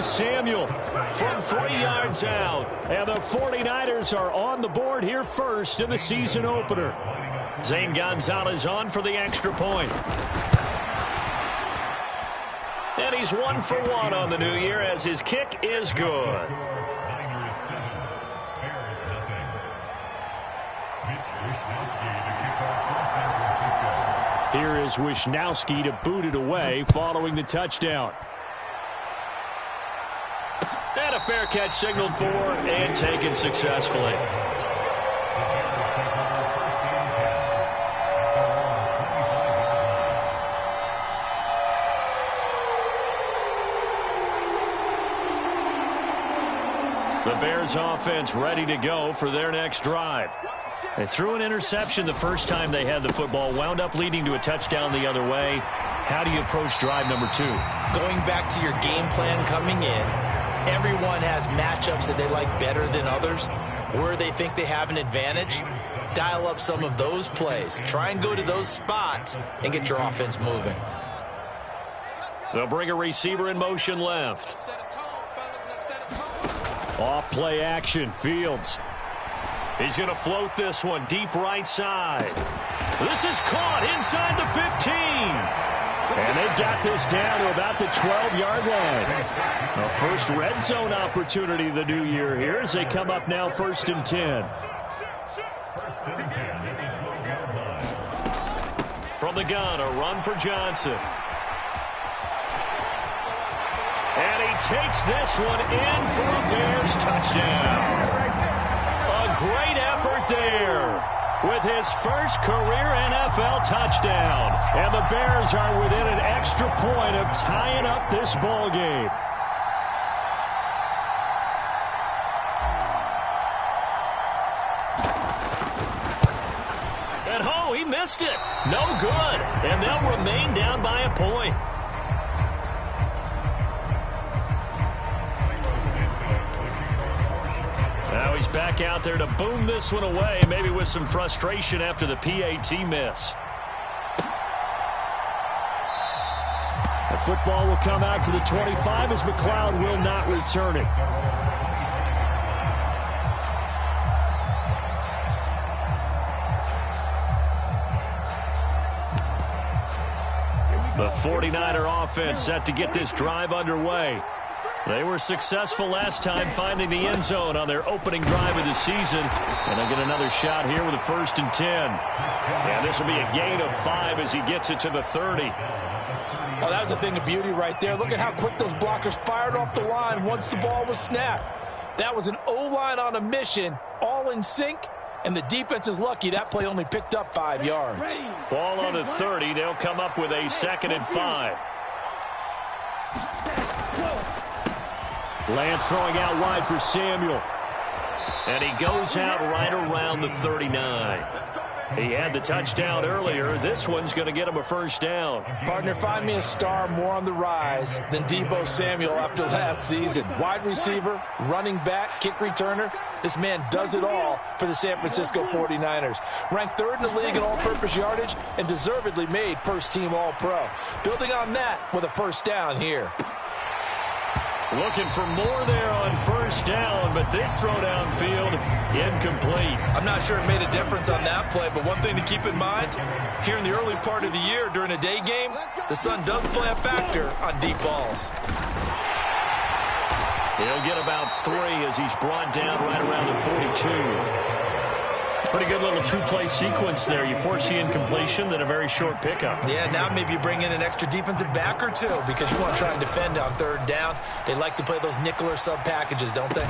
Deebo Samuel from 3 yards out. And the 49ers are on the board here first in the season opener. Zane Gonzalez on for the extra point. And he's 1 for 1 on the new year as his kick is good. Here is Wishnowsky to boot it away following the touchdown. And a fair catch signaled for and taken successfully. The Bears offense ready to go for their next drive. They threw an interception the first time they had the football, wound up leading to a touchdown the other way. How do you approach drive number 2? Going back to your game plan coming in, everyone has matchups that they like better than others. Where they think they have an advantage, dial up some of those plays. Try and go to those spots and get your offense moving. They'll bring a receiver in motion left. Off play action, Fields. He's going to float this one deep right side. This is caught inside the 15. And they've got this down to about the 12-yard line. A first red zone opportunity of the new year here as they come up now 1st and 10. From the gun, a run for Johnson. And he takes this one in for a Bears touchdown. A great effort there with his first career NFL touchdown. And the Bears are within an extra point of tying up this ball game. And oh, he missed it. No good. And they'll remain down by a point. Now he's back out there to boom this one away, maybe with some frustration after the PAT miss. The football will come out to the 25 as McLeod will not return it. The 49er offense set to get this drive underway. They were successful last time finding the end zone on their opening drive of the season. And they'll get another shot here with a 1st and 10. And this will be a gain of 5 as he gets it to the 30. Oh, that was a thing of beauty right there. Look at how quick those blockers fired off the line once the ball was snapped. That was an O-line on a mission, all in sync. And the defense is lucky that play only picked up 5 yards. Ball on the 30. They'll come up with a 2nd and 5. Lance throwing out wide for Samuel. And he goes out right around the 39. He had the touchdown earlier. This one's going to get him a 1st down. Partner, find me a star more on the rise than Deebo Samuel after last season. Wide receiver, running back, kick returner. This man does it all for the San Francisco 49ers. Ranked 3rd in the league in all-purpose yardage and deservedly made first-team All-Pro. Building on that with a 1st down here. Looking for more there on 1st down, but this throw downfield incomplete. I'm not sure it made a difference on that play, but one thing to keep in mind, here in the early part of the year during a day game, the sun does play a factor on deep balls. He'll get about 3 as he's brought down right around the 42. Pretty good little 2-play sequence there. You force the incompletion, then a very short pickup. Yeah, now maybe you bring in an extra defensive back or 2 because you want to try and defend on 3rd down. They like to play those nickel or sub packages, don't they?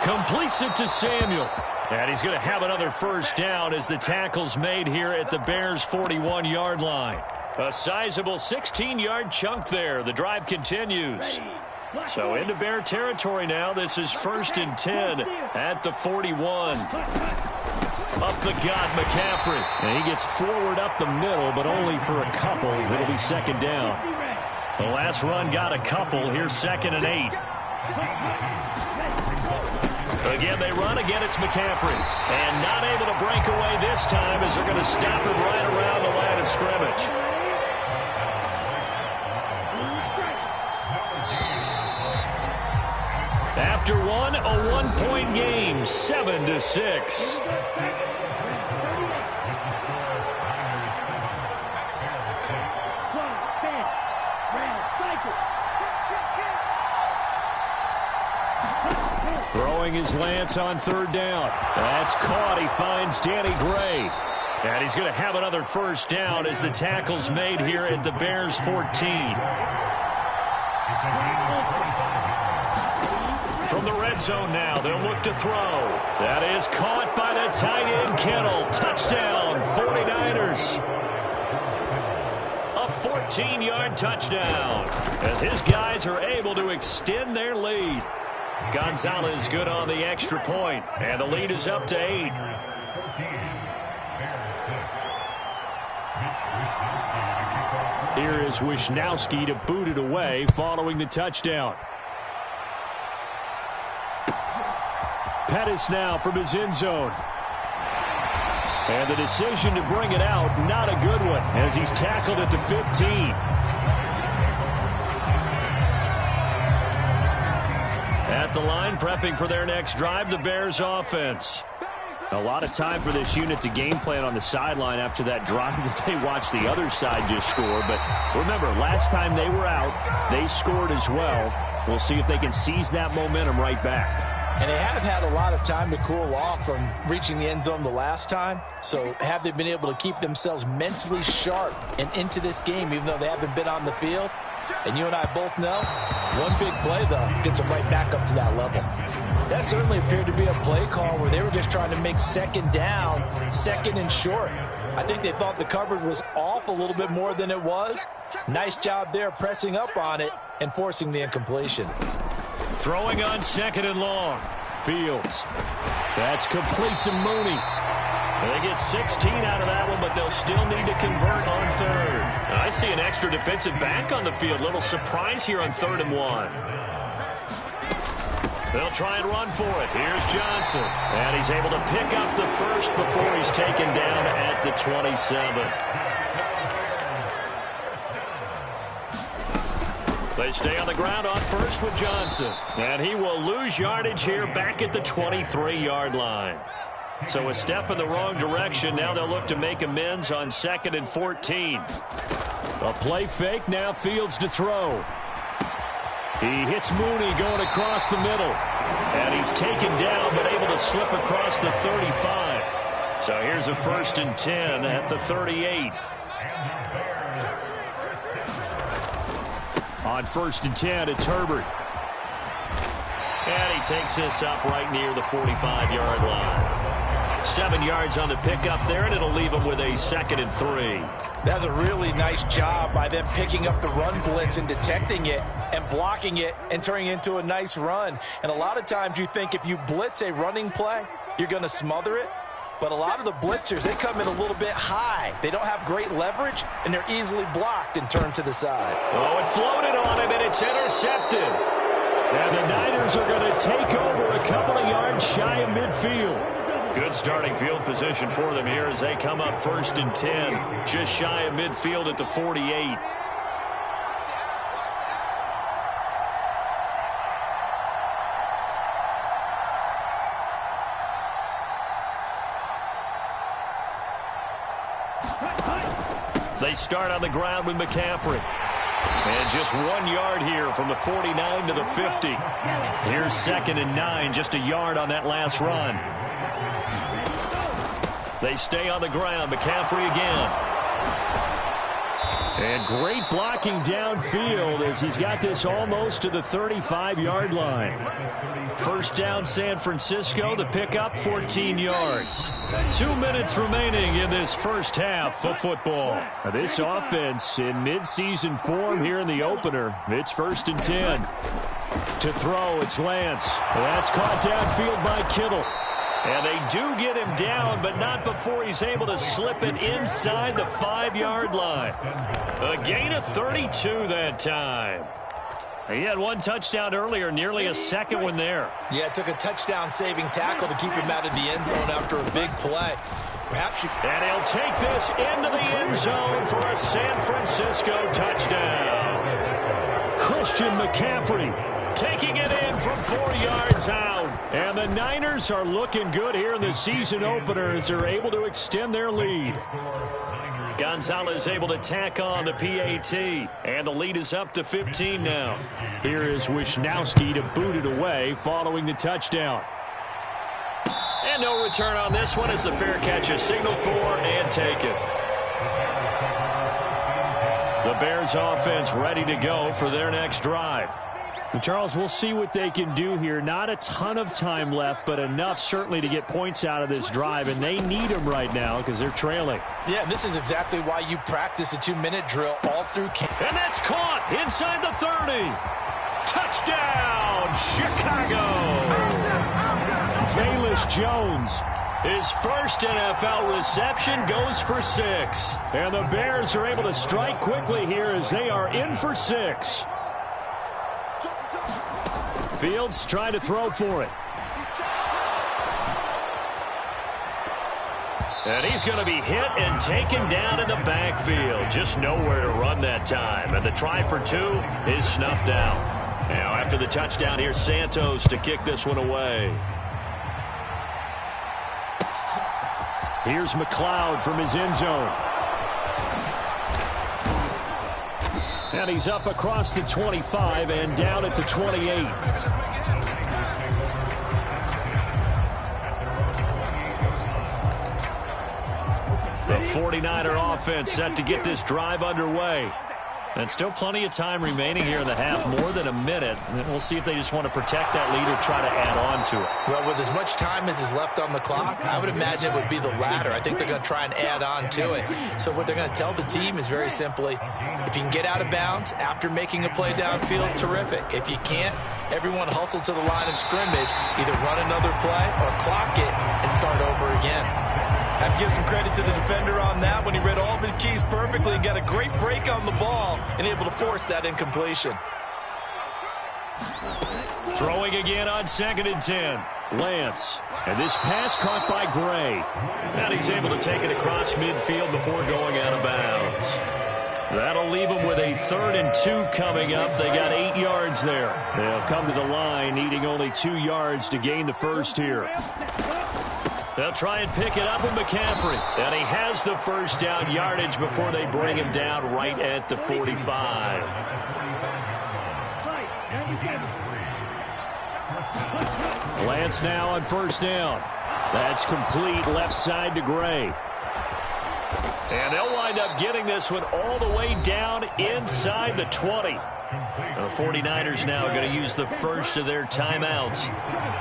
Completes it to Samuel. And he's going to have another 1st down as the tackle's made here at the Bears' 41-yard line. A sizable 16-yard chunk there. The drive continues. So into Bear territory now. This is 1st and 10 at the 41. Up the gut, McCaffrey. And he gets forward up the middle, but only for a couple. It'll be 2nd down. The last run got a couple. Here's 2nd and 8. Again, they run. Again, it's McCaffrey. And not able to break away this time as they're going to stop him right around the line of scrimmage. After one, a one-point game, 7-6. Throwing his Lance on third down. That's caught. He finds Danny Gray. And he's going to have another first down as the tackle's made here at the Bears 14. From the red zone now, they'll look to throw. That is caught by the tight end Kittle. Touchdown, 49ers. A 14-yard touchdown as his guys are able to extend their lead. Gonzalez good on the extra point, and the lead is up to 8. Here is Wisnowski to boot it away following the touchdown. Pettis now from his end zone. And the decision to bring it out, not a good one, as he's tackled at the 15. At the line, prepping for their next drive, the Bears offense. A lot of time for this unit to game plan on the sideline after that drive that they watched the other side just score. But remember, last time they were out, they scored as well. We'll see if they can seize that momentum right back. And they have had a lot of time to cool off from reaching the end zone the last time. So have they been able to keep themselves mentally sharp and into this game, even though they haven't been on the field? And you and I both know, one big play, though, gets them right back up to that level. That certainly appeared to be a play call where they were just trying to make second down, second and short. I think they thought the coverage was off a little bit more than it was. Nice job there pressing up on it and forcing the incompletion. Throwing on second and long. Fields. That's complete to Mooney. They get 16 out of that one, but they'll still need to convert on third. I see an extra defensive back on the field. Little surprise here on 3rd and 1. They'll try and run for it. Here's Johnson. And he's able to pick up the first before he's taken down at the 27. They stay on the ground on first with Johnson. And he will lose yardage here back at the 23-yard line. So a step in the wrong direction. Now they'll look to make amends on 2nd and 14. A play fake. Now Fields to throw. He hits Mooney going across the middle. And he's taken down but able to slip across the 35. So here's a 1st and 10 at the 38. On 1st and 10, it's Herbert. And he takes this up right near the 45-yard line. 7 yards on the pickup there, and it'll leave him with a 2nd and 3. That's a really nice job by them picking up the run blitz and detecting it and blocking it and turning it into a nice run. And a lot of times you think if you blitz a running play, you're going to smother it. But a lot of the blitzers, they come in a little bit high. They don't have great leverage, and they're easily blocked and turned to the side. Oh, it floated on him, and it's intercepted. And the Niners are going to take over a couple of yards shy of midfield. Good starting field position for them here as they come up 1st and 10. Just shy of midfield at the 48. They start on the ground with McCaffrey. And just 1 yard here from the 49 to the 50. Here's 2nd and 9, just a yard on that last run. They stay on the ground. McCaffrey again. And great blocking downfield as he's got this almost to the 35-yard line. 1st down San Francisco. The pickup 14 yards. 2 minutes remaining in this first half of football. Now this offense in midseason form here in the opener. It's 1st and 10. To throw, it's Lance. That's caught downfield by Kittle. And they do get him down, but not before he's able to slip it inside the 5-yard line. A gain of 32 that time. He had 1 touchdown earlier, nearly a second one there. Yeah, it took a touchdown-saving tackle to keep him out of the end zone after a big play. Perhaps and he'll take this into the end zone for a San Francisco touchdown. Christian McCaffrey taking it in from 4 yards. goes out. And the Niners are looking good here in the season opener as they're able to extend their lead. Gonzalez able to tack on the PAT, and the lead is up to 15 now. Here is Wisnowski to boot it away following the touchdown. And no return on this one as the fair catch is signaled for and taken. The Bears offense ready to go for their next drive. And Charles, we'll see what they can do here. Not a ton of time left, but enough certainly to get points out of this drive, and they need them right now because they're trailing. Yeah, and this is exactly why you practice a 2-minute drill all through camp. And that's caught inside the 30. Touchdown, Chicago! Velus Jones, his first NFL reception, goes for 6. And the Bears are able to strike quickly here as they are in for 6. Fields trying to throw for it. And he's going to be hit and taken down in the backfield. Just nowhere to run that time. And the try for 2 is snuffed out. Now after the touchdown, here's Santos to kick this one away. Here's McLeod from his end zone. And he's up across the 25 and down at the 28. The 49er offense set to get this drive underway. And still plenty of time remaining here in the half, more than a minute. And we'll see if they just want to protect that lead or try to add on to it. Well, with as much time as is left on the clock, I would imagine it would be the latter. I think they're going to try and add on to it. So what they're going to tell the team is very simply, if you can get out of bounds after making a play downfield, terrific. If you can't, everyone hustle to the line of scrimmage, either run another play or clock it and start over again. I have to give some credit to the defender on that when he read all of his keys perfectly and got a great break on the ball and able to force that incompletion. Throwing again on 2nd and 10. Lance. And this pass caught by Gray. And he's able to take it across midfield before going out of bounds. That'll leave them with a 3rd and 2 coming up. They got 8 yards there. They'll come to the line, needing only 2 yards to gain the first here. They'll try and pick it up with McCaffrey. And he has the first down yardage before they bring him down right at the 45. Lance now on 1st down. That's complete left side to Gray. And they'll wind up getting this one all the way down inside the 20. The 49ers now going to use the first of their timeouts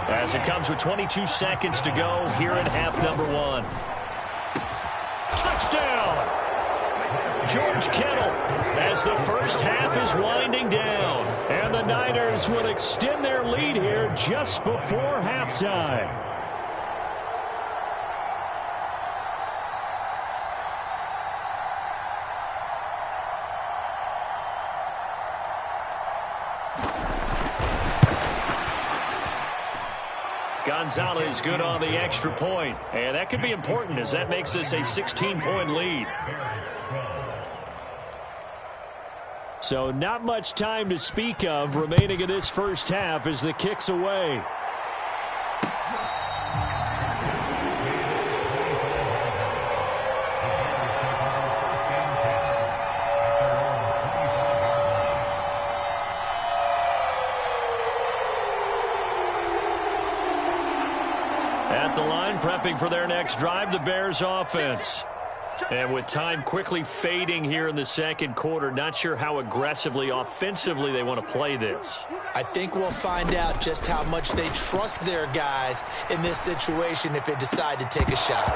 as it comes with 22 seconds to go here in half number 1. Touchdown! George Kittle as the first half is winding down. And the Niners will extend their lead here just before halftime. Gonzalez good on the extra point. And that could be important as that makes this a 16-point lead. So not much time to speak of remaining in this first half as the kick's away. At the line, prepping for their next drive, the Bears offense. And with time quickly fading here in the second quarter, not sure how aggressively, offensively they want to play this. I think we'll find out just how much they trust their guys in this situation if they decide to take a shot.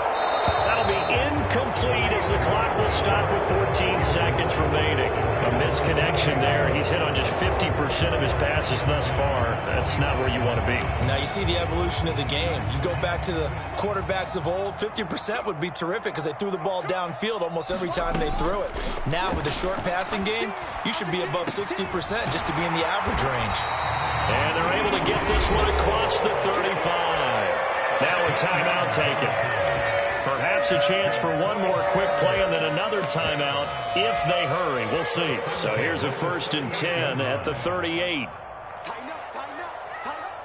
That'll be incomplete as the clock will stop with 14 seconds remaining. A misconnection there. He's hit on just 50% of his passes thus far. That's not where you want to be. Now you see the evolution of the game. You go back to the quarterbacks of old, 50% would be terrific because they threw the ball downfield almost every time they threw it. Now with the short passing game, you should be above 60% just to be in the average range. And they're able to get this one across the 35. Now a timeout taken. Perhaps a chance for one more quick play and then another timeout if they hurry. We'll see. So here's a 1st and 10 at the 38.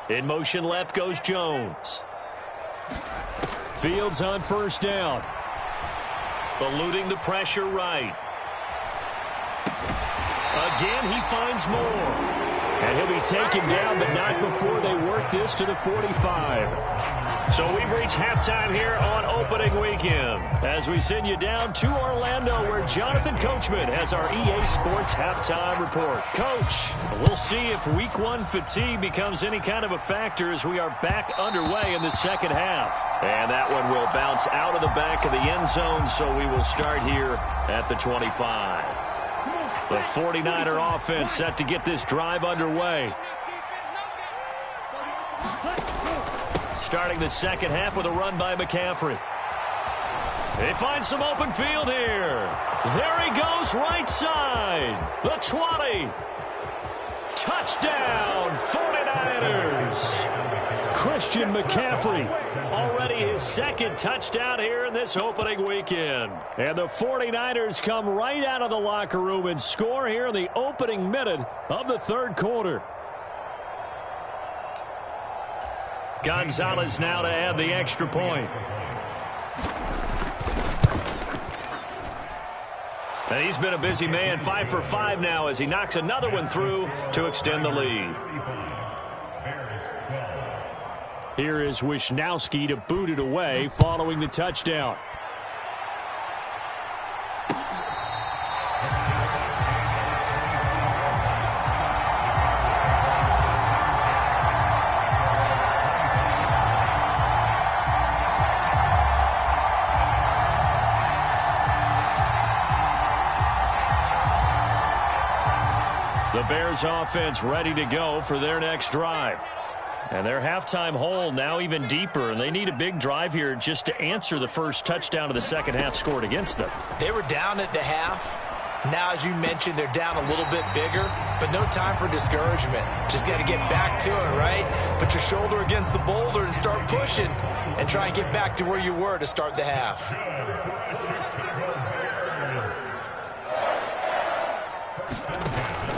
In motion left goes Jones. Fields on first down. Eluding the pressure right. Again, he finds more. And he'll be taken down, but not before they work this to the 45. So we've reached halftime here on opening weekend as we send you down to Orlando where Jonathan Coachman has our EA Sports halftime report. Coach, we'll see if week one fatigue becomes any kind of a factor as we are back underway in the second half. And that one will bounce out of the back of the end zone, so we will start here at the 25. The 49er offense set to get this drive underway. Starting the second half with a run by McCaffrey. They find some open field here. There he goes, right side. The 20. Touchdown, 49ers. Christian McCaffrey. Already his second touchdown here in this opening weekend. And the 49ers come right out of the locker room and score here in the opening minute of the third quarter. Gonzalez now to add the extra point. And he's been a busy man, 5 for 5 now as he knocks another one through to extend the lead. Here is Wisnowski to boot it away following the touchdown. The Bears offense ready to go for their next drive. And their halftime hole now even deeper, and they need a big drive here just to answer the first touchdown of the second half scored against them. They were down at the half. Now, as you mentioned, they're down a little bit bigger, but no time for discouragement. Just got to get back to it, right? Put your shoulder against the boulder and start pushing and try and get back to where you were to start the half.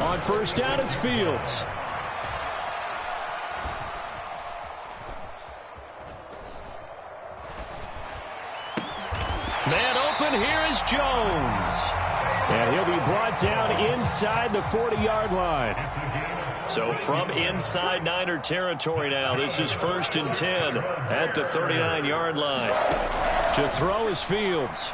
On first down, it's Fields. Man open, here is Jones. And he'll be brought down inside the 40-yard line. So from inside Niner territory now, this is 1st and 10 at the 39-yard line. To throw is Fields.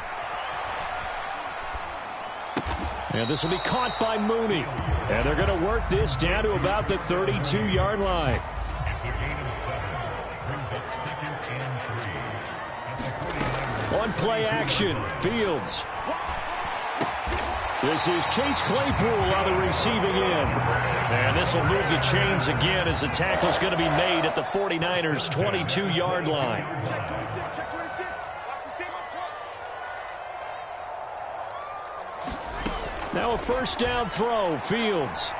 And this will be caught by Mooney. And they're going to work this down to about the 32-yard line. On play action, Fields. This is Chase Claypool on the receiving end. And this will move the chains again as the tackle's going to be made at the 49ers' 22-yard line. Now a first down throw, Fields.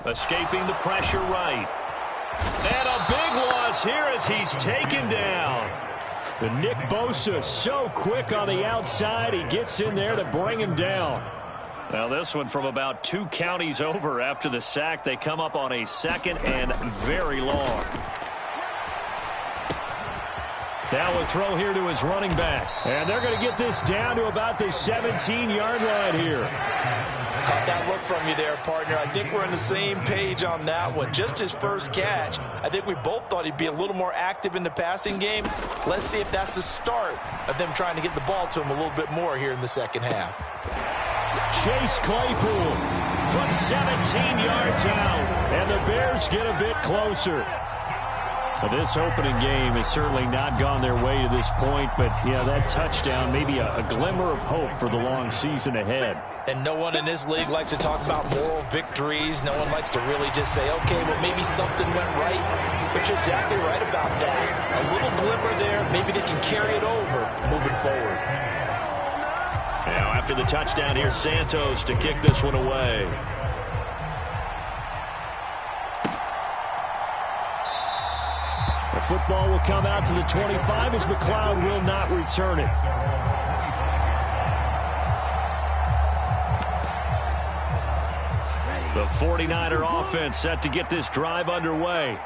Escaping the pressure right. And a big loss here as he's taken down. And Nick Bosa so quick on the outside. He gets in there to bring him down. Now this one from about 2 counties over after the sack. They come up on a second and very long. Now a throw here to his running back. And they're going to get this down to about the 17-yard line here. Caught that look from you there, partner. I think we're on the same page on that one. Just his first catch. I think we both thought he'd be a little more active in the passing game. Let's see if that's the start of them trying to get the ball to him a little bit more here in the second half. Chase Claypool from 17 yards out. And the Bears get a bit closer. This opening game has certainly not gone their way to this point, but, yeah, that touchdown may be a glimmer of hope for the long season ahead. And no one in this league likes to talk about moral victories. No one likes to really just say, okay, well, maybe something went right. But you're exactly right about that. A little glimmer there. Maybe they can carry it over moving forward. Now, after the touchdown, here's Santos to kick this one away. The football will come out to the 25 as McLeod will not return it. The 49er offense set to get this drive underway.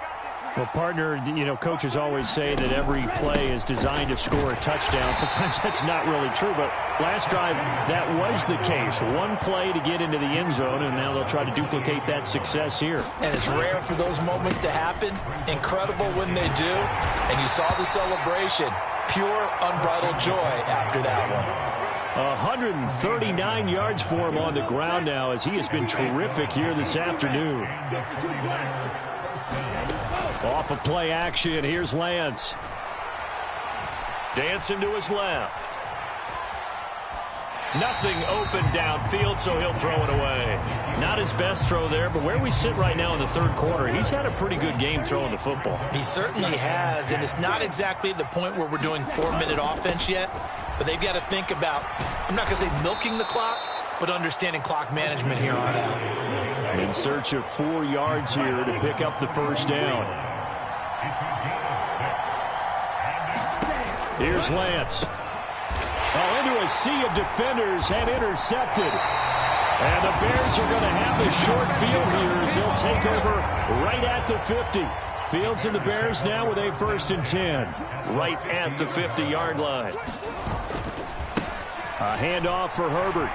Well, partner, coaches always say that every play is designed to score a touchdown. Sometimes that's not really true, but last drive, that was the case. One play to get into the end zone, and now they'll try to duplicate that success here. And it's rare for those moments to happen. Incredible when they do. And you saw the celebration. Pure, unbridled joy after that one. 139 yards for him on the ground now as he has been terrific here this afternoon. Off of play action, here's Lance. Dancing to his left. Nothing open downfield, so he'll throw it away. Not his best throw there, but where we sit right now in the third quarter, he's had a pretty good game throwing the football. He certainly has, and it's not exactly the point where we're doing 4-minute offense yet, but they've got to think about, I'm not going to say milking the clock, but understanding clock management here on out. In search of 4 yards here to pick up the first down. Here's Lance. Into a sea of defenders and intercepted. And the Bears are going to have the short field here as they'll take over right at the 50. Fields and the Bears now with a 1st and 10. Right at the 50-yard line. A handoff for Herbert.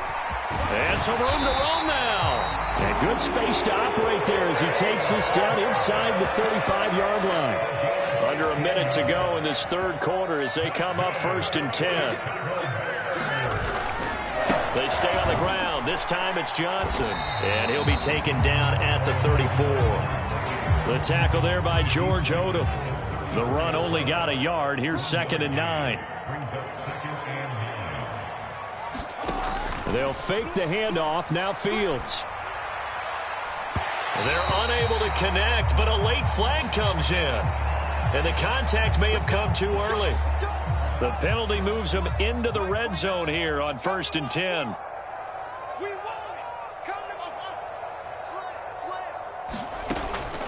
And some room to roam now. And good space to operate there as he takes this down inside the 35-yard line. Under a minute to go in this third quarter as they come up 1st and 10. They stay on the ground. This time it's Johnson. And he'll be taken down at the 34. The tackle there by George Odom. The run only got a yard. Here's 2nd and 9. They'll fake the handoff. Now Fields. They're unable to connect, but a late flag comes in. And the contact may have come too early. The penalty moves them into the red zone here on 1st and 10.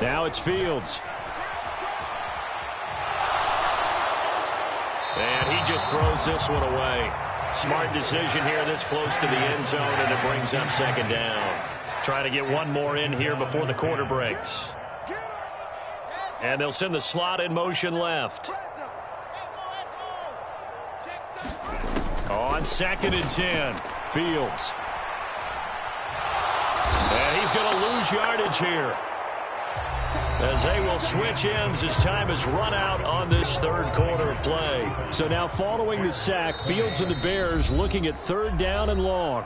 Now it's Fields. And he just throws this one away. Smart decision here this close to the end zone, and it brings up 2nd down. Trying to get one more in here before the quarter breaks. And they'll send the slot in motion left. On 2nd and 10, Fields. And he's going to lose yardage here, as they will switch ends as time is run out on this third quarter of play. So now following the sack, Fields and the Bears looking at 3rd down and long.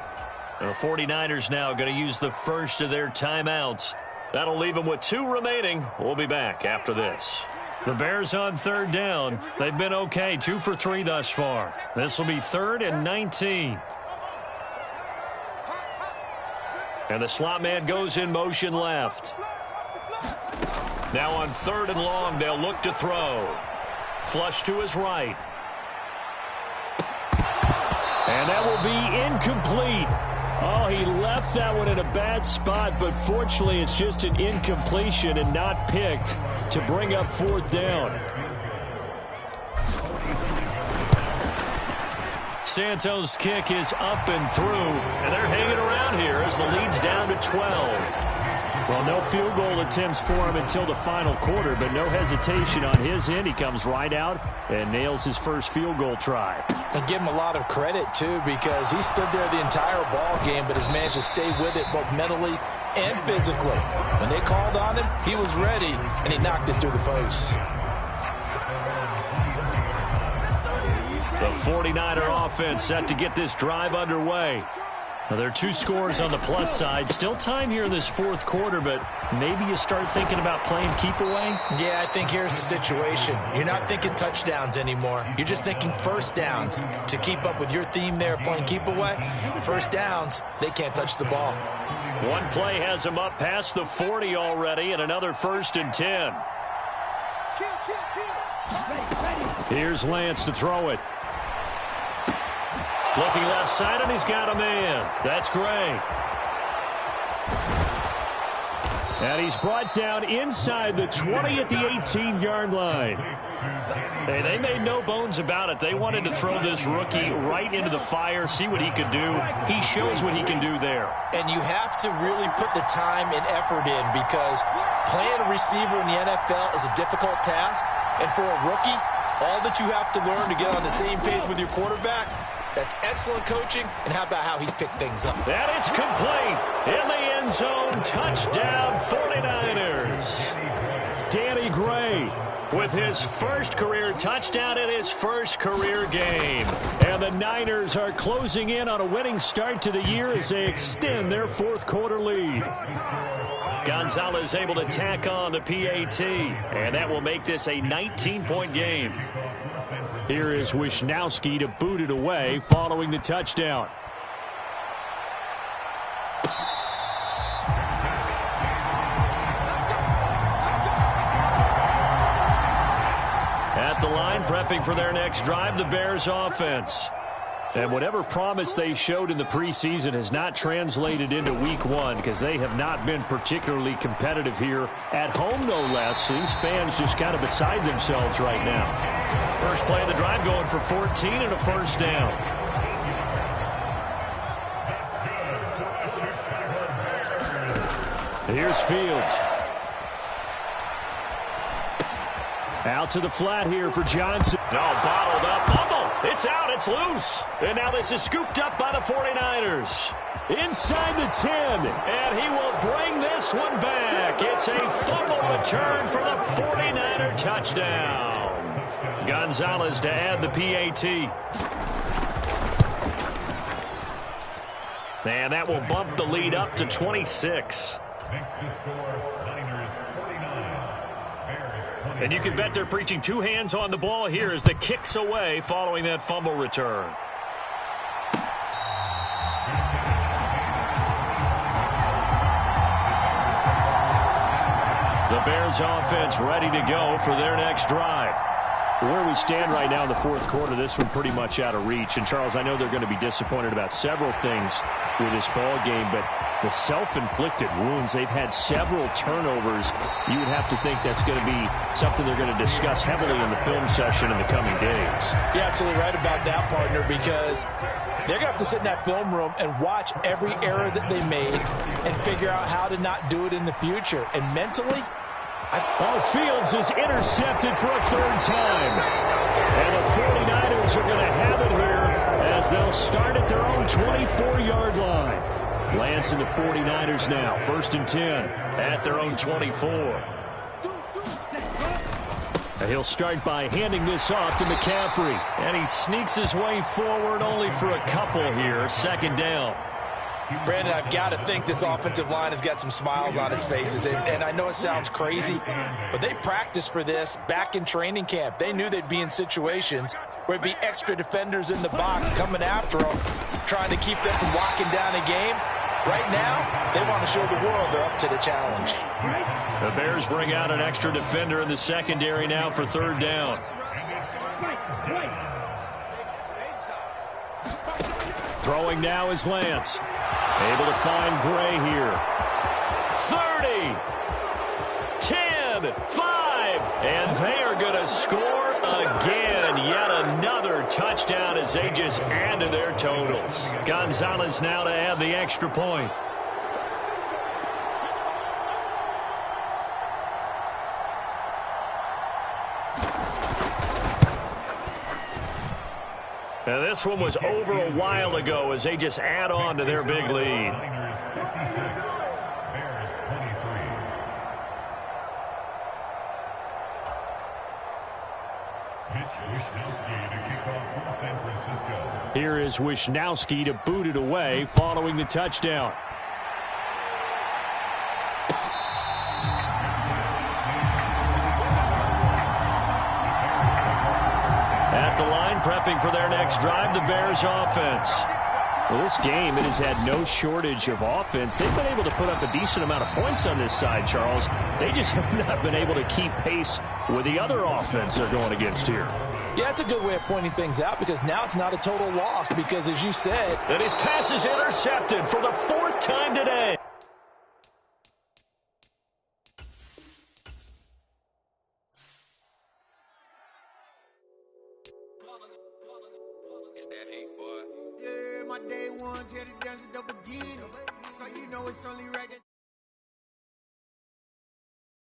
The 49ers now going to use the first of their timeouts. That'll leave them with 2 remaining. We'll be back after this. The Bears on 3rd down. They've been okay, 2 for 3 thus far. This will be 3rd and 19. And the slot man goes in motion left. Now on 3rd and long, they'll look to throw. Flush to his right. And that will be incomplete. Oh, he left that one in a bad spot, but fortunately it's just an incompletion and not picked to bring up 4th down. Santos' kick is up and through, and they're hanging around here as the lead's down to 12. Well, no field goal attempts for him until the final quarter, but no hesitation on his end. He comes right out and nails his first field goal try. And give him a lot of credit, too, because he stood there the entire ball game, but has managed to stay with it both mentally and physically. When they called on him, he was ready, and he knocked it through the posts. The 49er offense set to get this drive underway. Now, there are 2 scores on the plus side. Still time here in this 4th quarter, but maybe you start thinking about playing keep away? Yeah, I think here's the situation. You're not thinking touchdowns anymore. You're just thinking 1st downs. To keep up with your theme there, playing keep away, 1st downs, they can't touch the ball. One play has them up past the 40 already, and another 1st and 10. Here's Lance to throw it. Looking left side, and he's got a man. That's Gray. And he's brought down inside the 20 at the 18-yard line. Hey, they made no bones about it. They wanted to throw this rookie right into the fire, see what he could do. He shows what he can do there. And you have to really put the time and effort in because playing a receiver in the NFL is a difficult task. And for a rookie, all that you have to learn to get on the same page with your quarterback, that's excellent coaching. And how about how he's picked things up? And it's complete. In the end zone, touchdown 49ers. Danny Gray with his first career touchdown in his first career game. And the Niners are closing in on a winning start to the year as they extend their fourth quarter lead. Gonzalez able to tack on the PAT, and that will make this a 19-point game. Here is Wishnowsky to boot it away following the touchdown. At the line, prepping for their next drive, the Bears offense. And whatever promise they showed in the preseason has not translated into week one because they have not been particularly competitive here at home, no less. These fans just kind of beside themselves right now. First play of the drive going for 14 and a first down. Here's Fields. Out to the flat here for Johnson. No, bottled up. Fumble. It's out. It's loose. And now this is scooped up by the 49ers. Inside the 10. And he will bring this one back. It's a fumble return for the 49er touchdown. Gonzalez to add the PAT. And that will bump the lead up to 26. Next to score, Niners 49, Bears 20. And you can bet they're preaching two hands on the ball here as the kick's away following that fumble return. The Bears offense ready to go for their next drive. Where we stand right now in the fourth quarter, this one pretty much out of reach. And, Charles, I know they're going to be disappointed about several things with this ball game, but the self-inflicted wounds, they've had several turnovers. You would have to think that's going to be something they're going to discuss heavily in the film session in the coming days. You're absolutely right about that, partner, because they're going to have to sit in that film room and watch every error that they made and figure out how to not do it in the future. And mentally, Fields is intercepted for a third time. And the 49ers are going to have it here as they'll start at their own 24-yard line. Lance and the 49ers now, 1st and 10 at their own 24. And he'll start by handing this off to McCaffrey. And he sneaks his way forward only for a couple here, 2nd down. Brandon, I've got to think this offensive line has got some smiles on its faces. And I know it sounds crazy, but they practiced for this back in training camp. They knew they'd be in situations where it'd be extra defenders in the box coming after them, trying to keep them from locking down a game. Right now, they want to show the world they're up to the challenge. The Bears bring out an extra defender in the secondary now for 3rd down. Throwing now is Lance. Able to find Gray here. 30, 10, 5, and they are going to score again. Yet another touchdown as they just add to their totals. Gonzalez now to add the extra point. Now this one was over a while ago as they just add on to their big lead. Niners 56, Bears 23. Mitch Wishnowsky to kick off from San Francisco. Here is Wishnowsky to boot it away following the touchdown. At the line, prepping for their next drive, the Bears offense. Well, this game, it has had no shortage of offense. They've been able to put up a decent amount of points on this side, Charles. They just have not been able to keep pace with the other offense they're going against here. Yeah, that's a good way of pointing things out because now it's not a total loss because, as you said, and his pass is intercepted for the 4th time today. that hate, boy. Yeah, my day ones here to dance at the beginning. So you know it's only right.